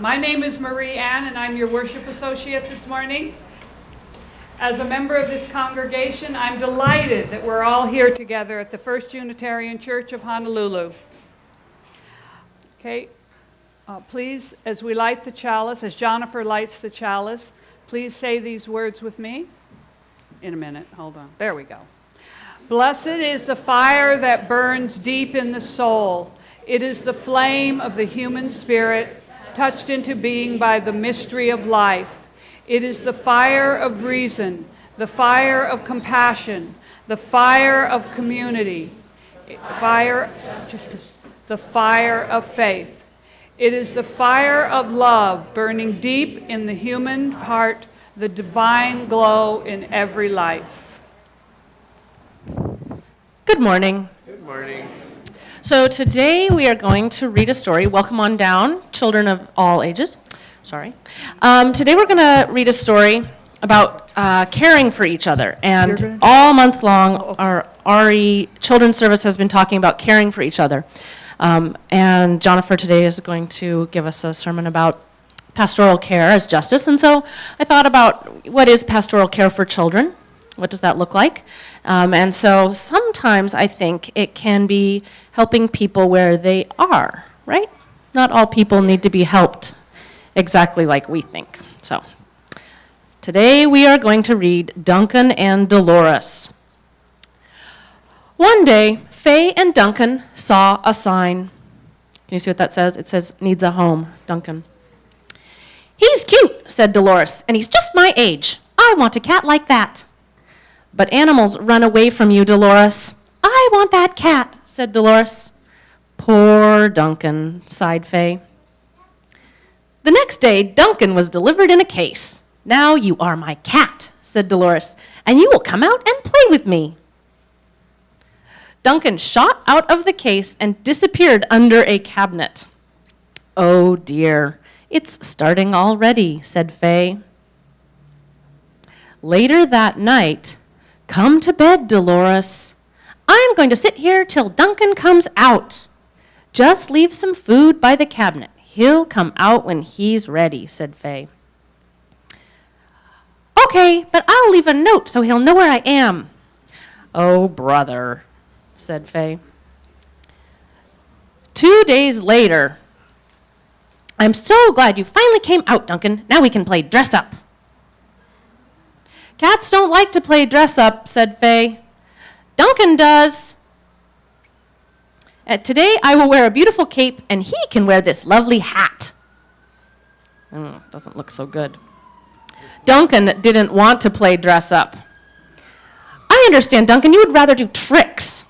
My name is Marie Ann, and I'm your worship associate this morning. As a member of this congregation, I'm delighted that we're all here together at the First Unitarian Church of Honolulu. Okay, please, as we light the chalice, as Jonipher lights the chalice, please say these words with me. In a minute, hold on. There we go. Blessed is the fire that burns deep in the soul. It is the flame of the human spirit, touched into being by the mystery of life. It is the fire of reason, the fire of compassion, the fire of community, the fire of faith. It is the fire of love burning deep in the human heart, the divine glow in every life. Good morning. Good morning. So today we are going to read a story. Welcome on down, children of all ages. Sorry. Today we're going to read a story about caring for each other. And all month long, our RE Children's Service has been talking about caring for each other. And Jonipher today is going to give us a sermon about pastoral care as justice. And so I thought about what is pastoral care for children? What does that look like? And so sometimes I think it can be helping people where they are, right? Not all people need to be helped exactly like we think. So today we are going to read Duncan and Dolores. One day, Faye and Duncan saw a sign. Can you see what that says? It says, needs a home, Duncan. He's cute, said Dolores, and he's just my age. I want a cat like that. But animals run away from you, Dolores. I want that cat, said Dolores. Poor Duncan, sighed Faye. The next day, Duncan was delivered in a case. Now you are my cat, said Dolores, and you will come out and play with me. Duncan shot out of the case and disappeared under a cabinet. Oh dear, it's starting already, said Faye. Later that night, come to bed, Dolores. I'm going to sit here till Duncan comes out. Just leave some food by the cabinet. He'll come out when he's ready, said Faye. Okay, but I'll leave a note so he'll know where I am. Oh, brother, said Faye. 2 days later, I'm so glad you finally came out, Duncan. Now we can play dress up. Cats don't like to play dress up, said Faye. Duncan does. Today I will wear a beautiful cape, and he can wear this lovely hat. Doesn't look so good. Duncan didn't want to play dress up. I understand, Duncan, you would rather do tricks.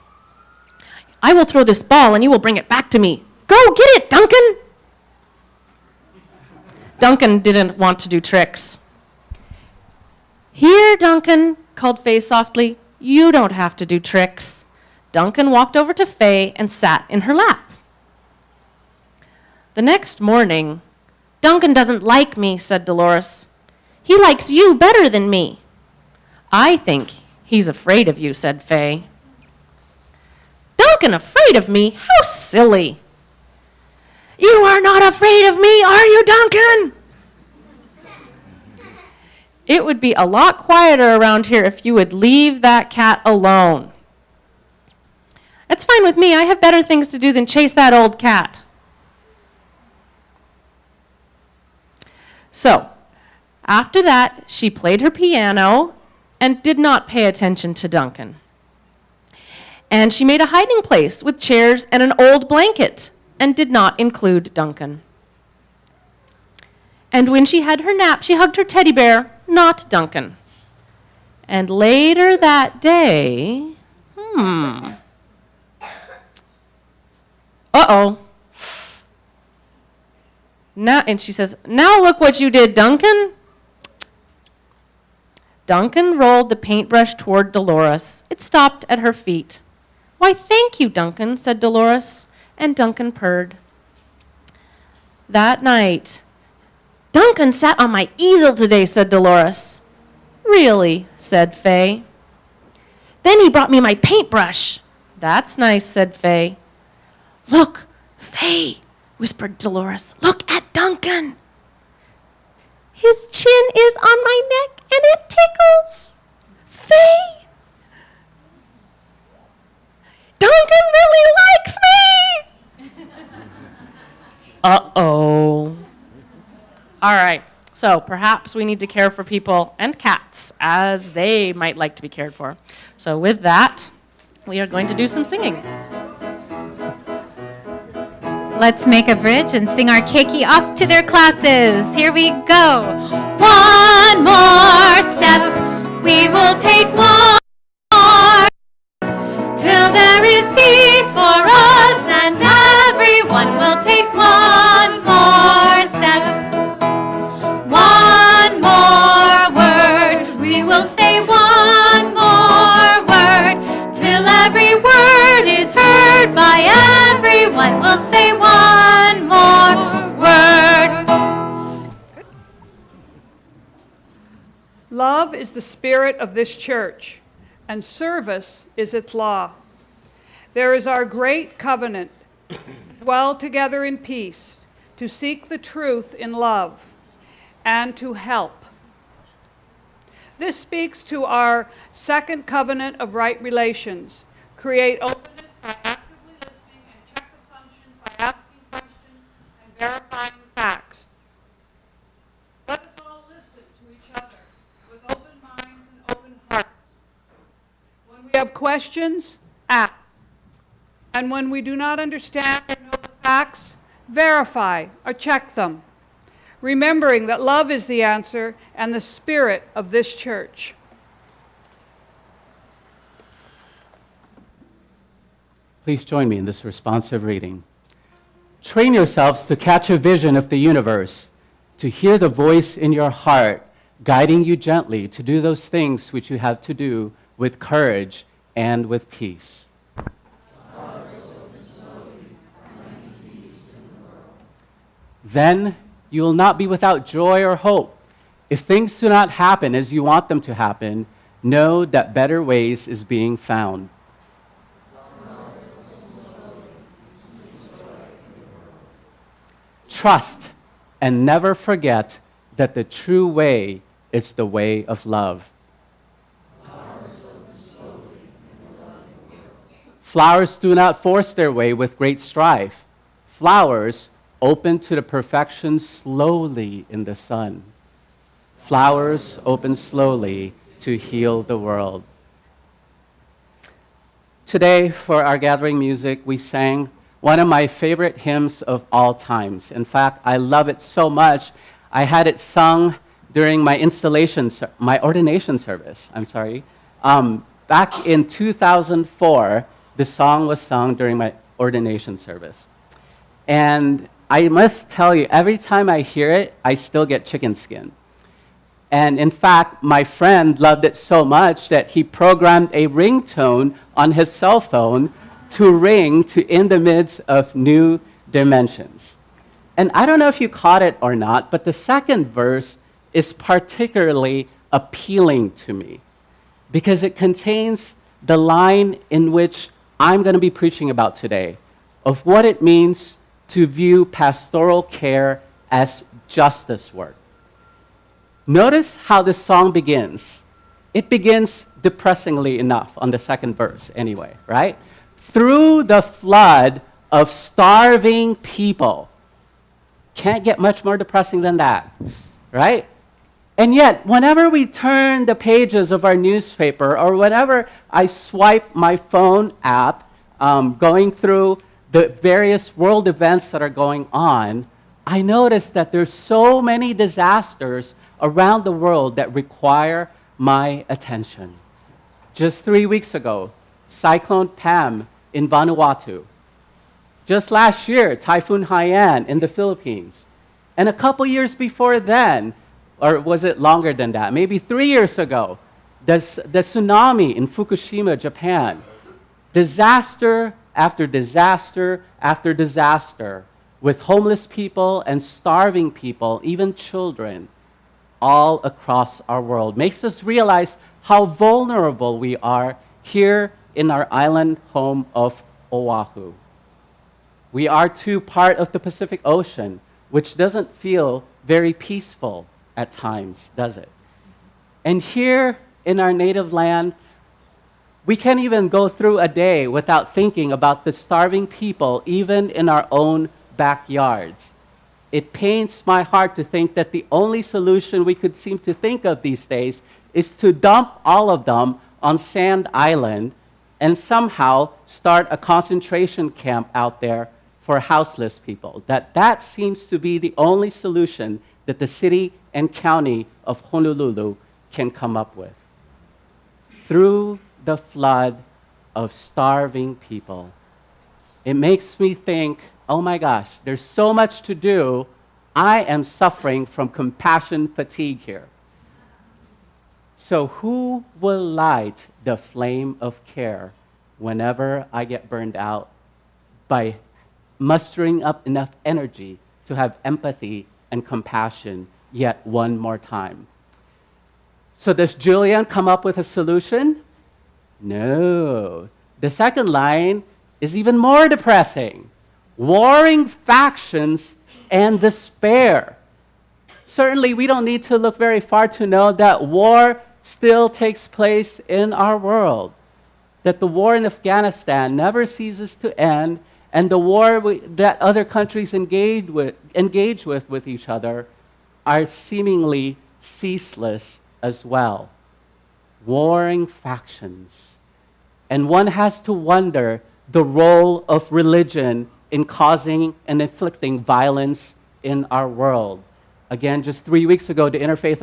I will throw this ball, and you will bring it back to me. Go get it, Duncan! Duncan didn't want to do tricks. Here, Duncan, called Faye softly. You don't have to do tricks. Duncan walked over to Faye and sat in her lap. The next morning, Duncan doesn't like me, said Dolores. He likes you better than me. I think he's afraid of you, said Faye. Duncan afraid of me? How silly. You are not afraid of me, are you, Duncan? It would be a lot quieter around here if you would leave that cat alone. It's fine with me. I have better things to do than chase that old cat. So, after that, she played her piano and did not pay attention to Duncan. And she made a hiding place with chairs and an old blanket and did not include Duncan. And when she had her nap, she hugged her teddy bear, not Duncan. And later that day, And she says, now look what you did, Duncan. Duncan rolled the paintbrush toward Dolores. It stopped at her feet. Why, thank you, Duncan, said Dolores, and Duncan purred. That night, Duncan sat on my easel today, said Dolores. Really, said Faye. Then he brought me my paintbrush. That's nice, said Faye. Look, Faye, whispered Dolores. Look at Duncan. His chin is on my neck and it tickles. Faye, Duncan really likes me. Uh-oh. All right. So perhaps we need to care for people and cats as they might like to be cared for. So with that, we are going to do some singing. Let's make a bridge and sing our keiki off to their classes. Here we go. One more step. We will take one more till there is peace for us and everyone will take one more step. One more word. We will say one more word till every word is heard by everyone. We'll say one more word. Love is the spirit of this church, and service is its law. There is our great covenant, to dwell together in peace, to seek the truth in love, and to help. This speaks to our second covenant of right relations. Create openness by actively listening and check assumptions by asking questions and verifying facts. Let us all listen to each other with open minds and open hearts. When we have questions, ask. And when we do not understand or know the facts, verify or check them, remembering that love is the answer and the spirit of this church. Please join me in this responsive reading. Train yourselves to catch a vision of the universe, to hear the voice in your heart guiding you gently to do those things which you have to do with courage and with peace. Then you will not be without joy or hope. If things do not happen as you want them to happen, know that better ways is being found. Trust and never forget that the true way is the way of love. Flowers do not force their way with great strife. Flowers open to the perfection slowly in the sun. Flowers open slowly to heal the world. Today, for our gathering music, we sang one of my favorite hymns of all times. In fact, I love it so much, I had it sung during my ordination service. Back in 2004, the song was sung during my ordination service. And I must tell you, every time I hear it, I still get chicken skin. And in fact, my friend loved it so much that he programmed a ringtone on his cell phone to ring to In the Midst of New Dimensions. And I don't know if you caught it or not, but the second verse is particularly appealing to me because it contains the line in which I'm going to be preaching about today of what it means to view pastoral care as justice work. Notice how the song begins. It begins depressingly enough on the second verse anyway, right? Through the flood of starving people. Can't get much more depressing than that, right? And yet, whenever we turn the pages of our newspaper or whenever I swipe my phone app, going through the various world events that are going on, I notice that there's so many disasters around the world that require my attention. Just 3 weeks ago, Cyclone Pam in Vanuatu. Just last year, Typhoon Haiyan in the Philippines. And a couple years before then, or was it longer than that? Maybe 3 years ago, the tsunami in Fukushima, Japan. Disaster after disaster after disaster, with homeless people and starving people, even children, all across our world. Makes us realize how vulnerable we are here in our island home of Oahu. We are too part of the Pacific Ocean, which doesn't feel very peaceful at times, does it? And here in our native land, we can't even go through a day without thinking about the starving people, even in our own backyards. It pains my heart to think that the only solution we could seem to think of these days is to dump all of them on Sand Island and somehow start a concentration camp out there for houseless people. That seems to be the only solution that the city and county of Honolulu can come up with. Through the flood of starving people, it makes me think, oh my gosh, there's so much to do. I am suffering from compassion fatigue here. So who will light the flame of care whenever I get burned out by mustering up enough energy to have empathy and compassion yet one more time? So does Julian come up with a solution? No. The second line is even more depressing. Warring factions and despair. Certainly, we don't need to look very far to know that war still takes place in our world, that the war in Afghanistan never ceases to end, and the war that other countries engage with each other are seemingly ceaseless as well. Warring factions. And one has to wonder the role of religion in causing and inflicting violence in our world. Again, just 3 weeks ago, the Interfaith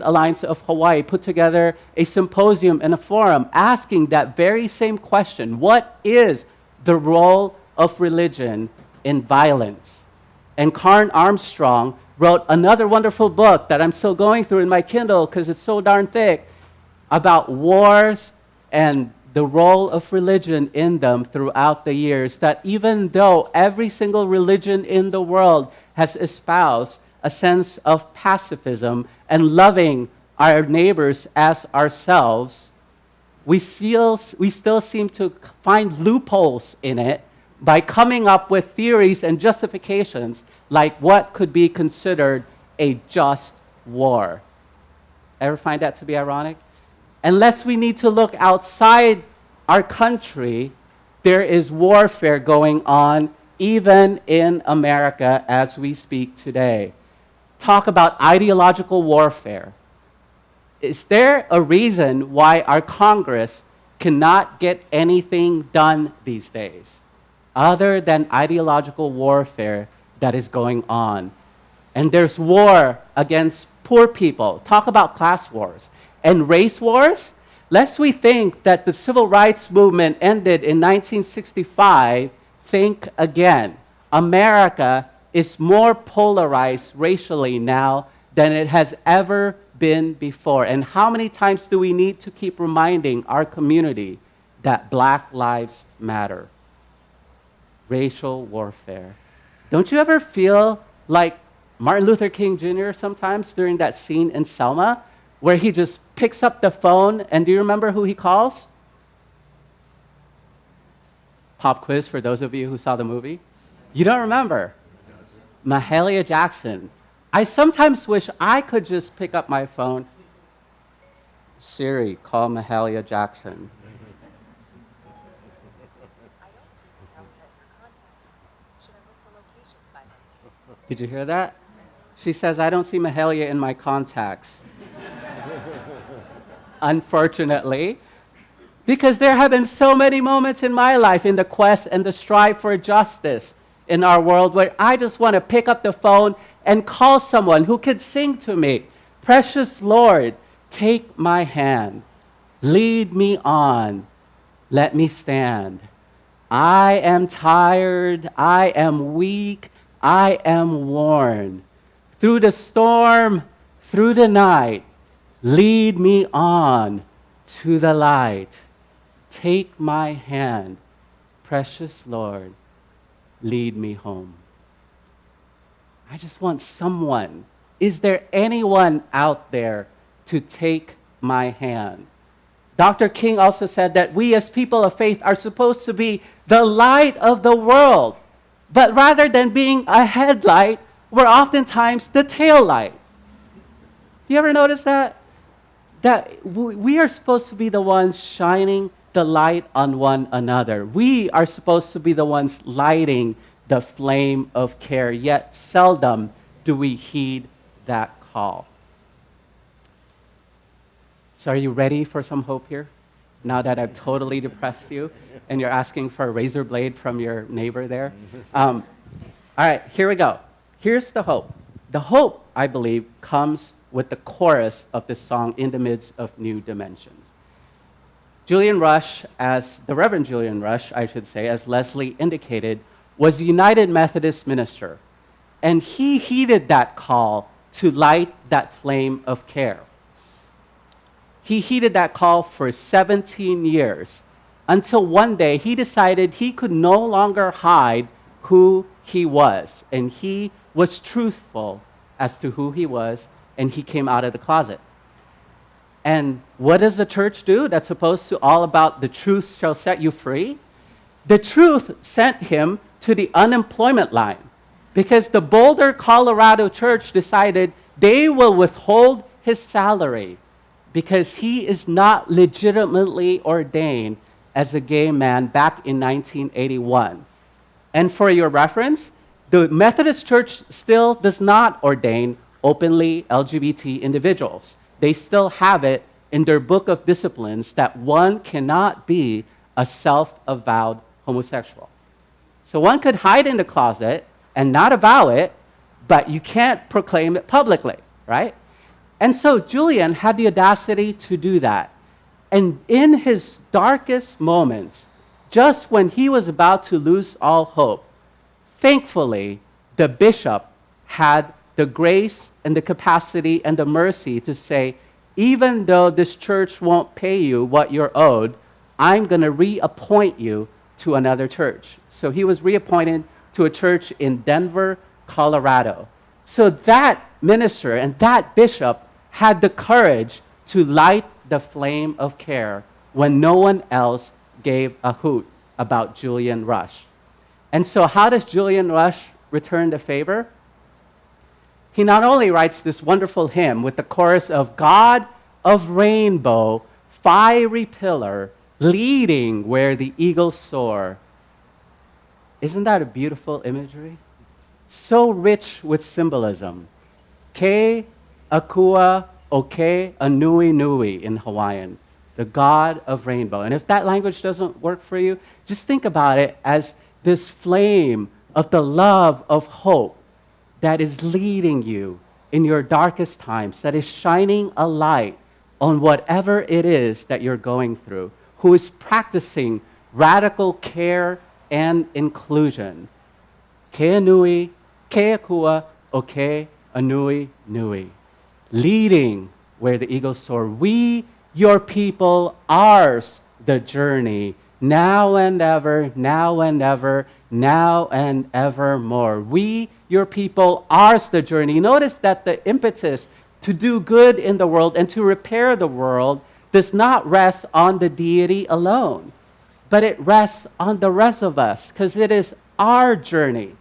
Alliance of Hawaii put together a symposium and a forum asking that very same question: what is the role of religion in violence? And Karen Armstrong wrote another wonderful book that I'm still going through in my Kindle because it's so darn thick, about wars and the role of religion in them throughout the years, that even though every single religion in the world has espoused a sense of pacifism and loving our neighbors as ourselves, we still seem to find loopholes in it by coming up with theories and justifications like what could be considered a just war. Ever find that to be ironic? Unless we need to look outside our country, there is warfare going on even in America as we speak today. Talk about ideological warfare. Is there a reason why our Congress cannot get anything done these days other than ideological warfare that is going on? And there's war against poor people. Talk about class wars. And race wars? Lest we think that the civil rights movement ended in 1965, think again. America is more polarized racially now than it has ever been before. And how many times do we need to keep reminding our community that Black lives matter? Racial warfare. Don't you ever feel like Martin Luther King Jr. sometimes during that scene in Selma, where he just picks up the phone, and do you remember who he calls? Pop quiz for those of you who saw the movie. You don't remember? Mahalia Jackson. I sometimes wish I could just pick up my phone. Siri, call Mahalia Jackson. Did you hear that? She says, I don't see Mahalia in my contacts. Unfortunately, because there have been so many moments in my life in the quest and the strive for justice in our world where I just want to pick up the phone and call someone who could sing to me, "Precious Lord, take my hand, lead me on, let me stand. I am tired, I am weak, I am worn. Through the storm, through the night, lead me on to the light. Take my hand, precious Lord, lead me home." I just want someone. Is there anyone out there to take my hand? Dr. King also said that we as people of faith are supposed to be the light of the world. But rather than being a headlight, we're oftentimes the tail light. You ever notice that? That we are supposed to be the ones shining the light on one another. We are supposed to be the ones lighting the flame of care, yet seldom do we heed that call. So are you ready for some hope here? Now that I've totally depressed you and you're asking for a razor blade from your neighbor there? All right, here we go. Here's the hope. The hope, I believe, comes with the chorus of this song, In the Midst of New Dimensions. Julian Rush, the Reverend Julian Rush, I should say, as Leslie indicated, was a United Methodist minister. And he heeded that call to light that flame of care. He heeded that call for 17 years until one day he decided he could no longer hide who he was. And he was truthful as to who he was, and he came out of the closet. And what does the church do that's supposed to all about the truth shall set you free? The truth sent him to the unemployment line because the Boulder, Colorado church decided they will withhold his salary because he is not legitimately ordained as a gay man back in 1981. And for your reference, the Methodist Church still does not ordain openly LGBT individuals. They still have it in their book of disciplines that one cannot be a self-avowed homosexual. So one could hide in the closet and not avow it, but you can't proclaim it publicly, right? And so Julian had the audacity to do that. And in his darkest moments, just when he was about to lose all hope, thankfully, the bishop had the grace and the capacity and the mercy to say, even though this church won't pay you what you're owed, I'm going to reappoint you to another church. So he was reappointed to a church in Denver, Colorado. So that minister and that bishop had the courage to light the flame of care when no one else gave a hoot about Julian Rush. And so how does Julian Rush return the favor? He not only writes this wonderful hymn with the chorus of God of rainbow, fiery pillar, leading where the eagles soar. Isn't that a beautiful imagery? So rich with symbolism. Ke Akua Oke Anui Nui in Hawaiian, the God of rainbow. And if that language doesn't work for you, just think about it as this flame of the love of hope that is leading you in your darkest times, that is shining a light on whatever it is that you're going through, who is practicing radical care and inclusion. Ke Anui, Ke Akua Oke Anui Nui. Leading where the eagles soar. We, your people, ours, the journey, now and ever, now and ever, now and evermore. We, your people, ours, the journey. Notice that the impetus to do good in the world and to repair the world does not rest on the deity alone, but it rests on the rest of us because it is our journey.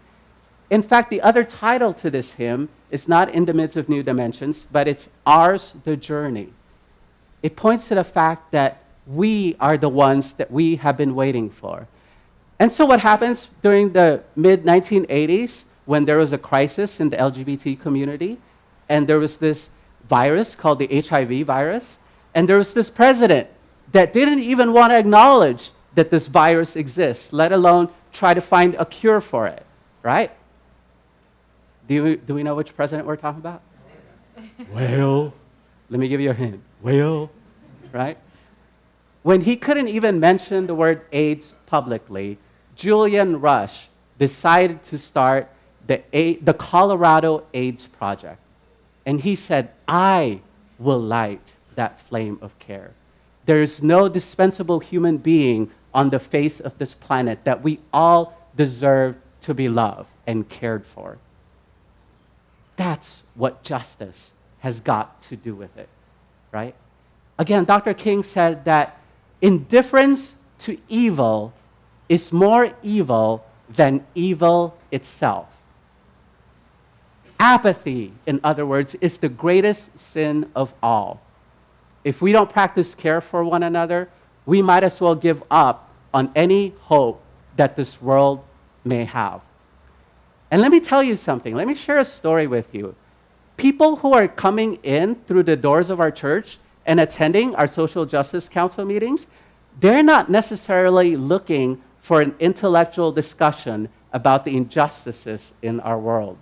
In fact, the other title to this hymn is not In the Midst of New Dimensions, but it's Ours, the Journey. It points to the fact that we are the ones that we have been waiting for. And so what happens during the mid-1980s when there was a crisis in the LGBT community, and there was this virus called the HIV virus, and there was this president that didn't even want to acknowledge that this virus exists, let alone try to find a cure for it, right? Do we know which president we're talking about? Well, let me give you a hint. Well, right? When he couldn't even mention the word AIDS publicly, Julian Rush decided to start the Colorado AIDS Project. And he said, I will light that flame of care. There is no dispensable human being on the face of this planet that we all deserve to be loved and cared for. That's what justice has got to do with it, right? Again, Dr. King said that indifference to evil is more evil than evil itself. Apathy, in other words, is the greatest sin of all. If we don't practice care for one another, we might as well give up on any hope that this world may have. And let me tell you something. Let me share a story with you. People who are coming in through the doors of our church and attending our social justice council meetings, they're not necessarily looking for an intellectual discussion about the injustices in our world.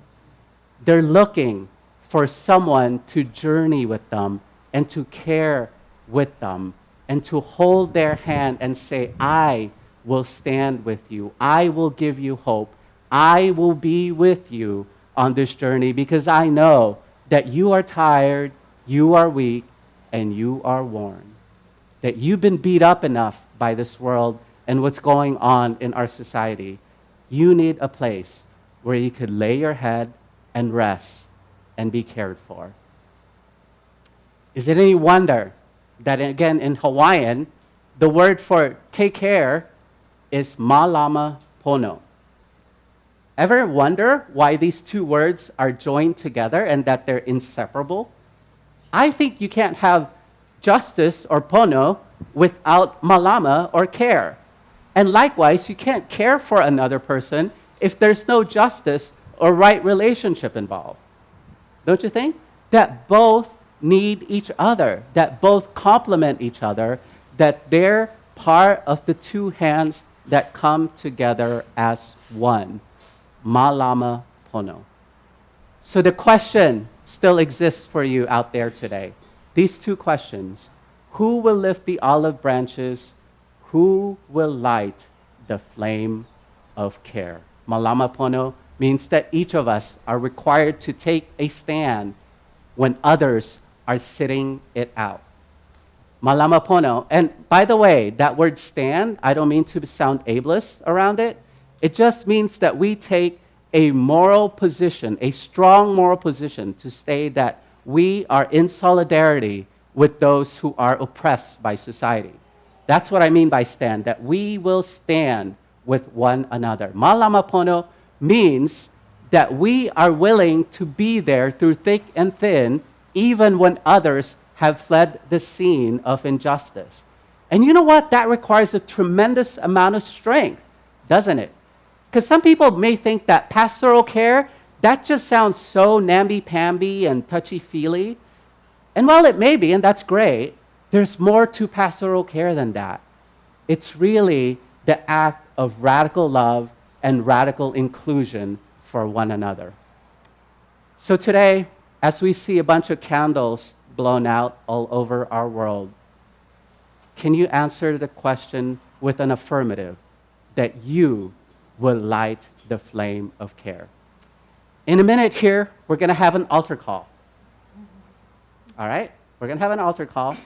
They're looking for someone to journey with them and to care with them and to hold their hand and say, I will stand with you. I will give you hope. I will be with you on this journey because I know that you are tired, you are weak, and you are worn. That you've been beat up enough by this world and what's going on in our society. You need a place where you could lay your head and rest and be cared for. Is it any wonder that, again, in Hawaiian, the word for take care is malama pono? Ever wonder why these two words are joined together and that they're inseparable? I think you can't have justice or pono without malama or care. And likewise, you can't care for another person if there's no justice or right relationship involved. Don't you think? That both need each other, that both complement each other, that they're part of the two hands that come together as one. Malama pono. So the question still exists for you out there today. These two questions. Who will lift the olive branches? Who will light the flame of care? Malama pono means that each of us are required to take a stand when others are sitting it out. Malama pono. And by the way, that word stand, I don't mean to sound ableist around it. It just means that we take a moral position, a strong moral position to say that we are in solidarity with those who are oppressed by society. That's what I mean by stand, that we will stand with one another. Malama pono means that we are willing to be there through thick and thin, even when others have fled the scene of injustice. And you know what? That requires a tremendous amount of strength, doesn't it? Because some people may think that pastoral care, that just sounds so namby-pamby and touchy-feely. And while it may be, and that's great, there's more to pastoral care than that. It's really the act of radical love and radical inclusion for one another. So today, as we see a bunch of candles blown out all over our world, can you answer the question with an affirmative that you will light the flame of care? In a minute here, we're going to have an altar call. All right? We're going to have an altar call.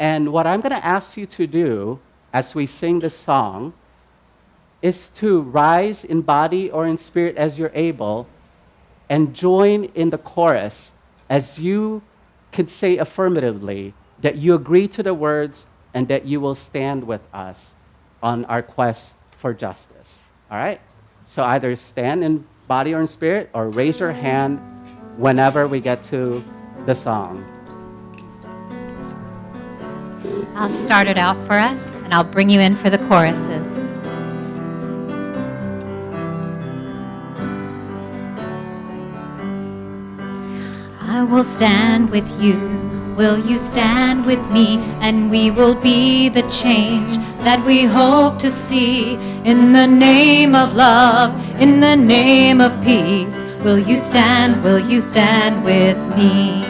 And what I'm going to ask you to do as we sing this song is to rise in body or in spirit as you're able and join in the chorus as you can say affirmatively that you agree to the words and that you will stand with us on our quest for justice. All right? So either stand in body or in spirit or raise your hand whenever we get to the song. I'll start it out for us, and I'll bring you in for the choruses. I will stand with you. Will you stand with me? And we will be the change that we hope to see. In the name of love, in the name of peace, will you stand with me?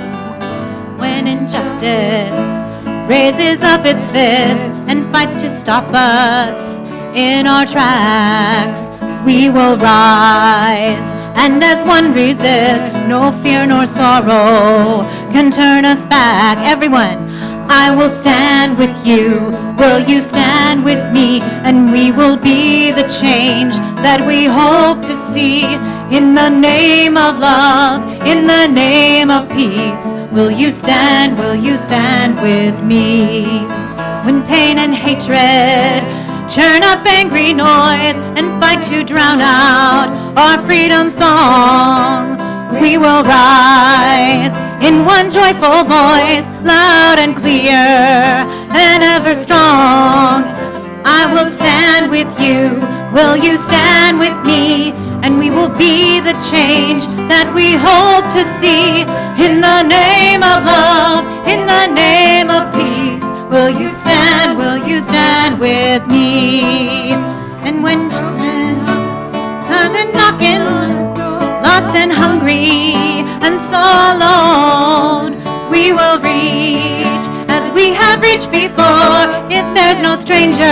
When injustice raises up its fist and fights to stop us in our tracks, we will rise. And as one resist, no fear nor sorrow can turn us back. Everyone, I will stand with you. Will you stand with me? And we will be the change that we hope to see. In the name of love, in the name of peace, will you stand with me? When pain and hatred turn up angry noise and fight to drown out our freedom song, We will rise in one joyful voice, loud and clear and ever strong. I will stand with you. Will you stand with me? And we will be the change that we hope to see. In the name of love, in the name of peace, will you stand with me? And when children have been knocking, lost and hungry and so alone, we will reach as we have reached before. If there's no stranger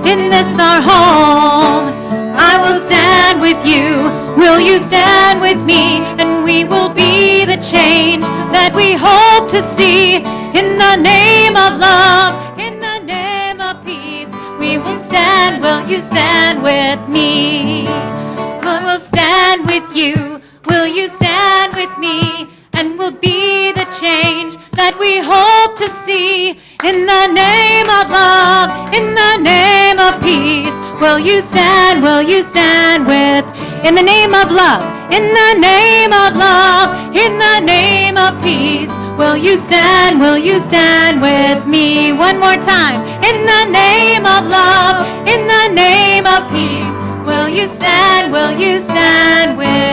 in this our home, I will stand with you. Will you stand with me? And we will be the change that we hope to see. In the name of love, in the name of peace, we will stand. Will you stand with me? I will stand with you. Will you stand with me? And we'll be the change that we hope to see. In the name of love, in the name of peace, will you stand with? In the name of love, in the name of love, in the name of peace, will you stand with me? One more time. In the name of love, in the name of peace, will you stand with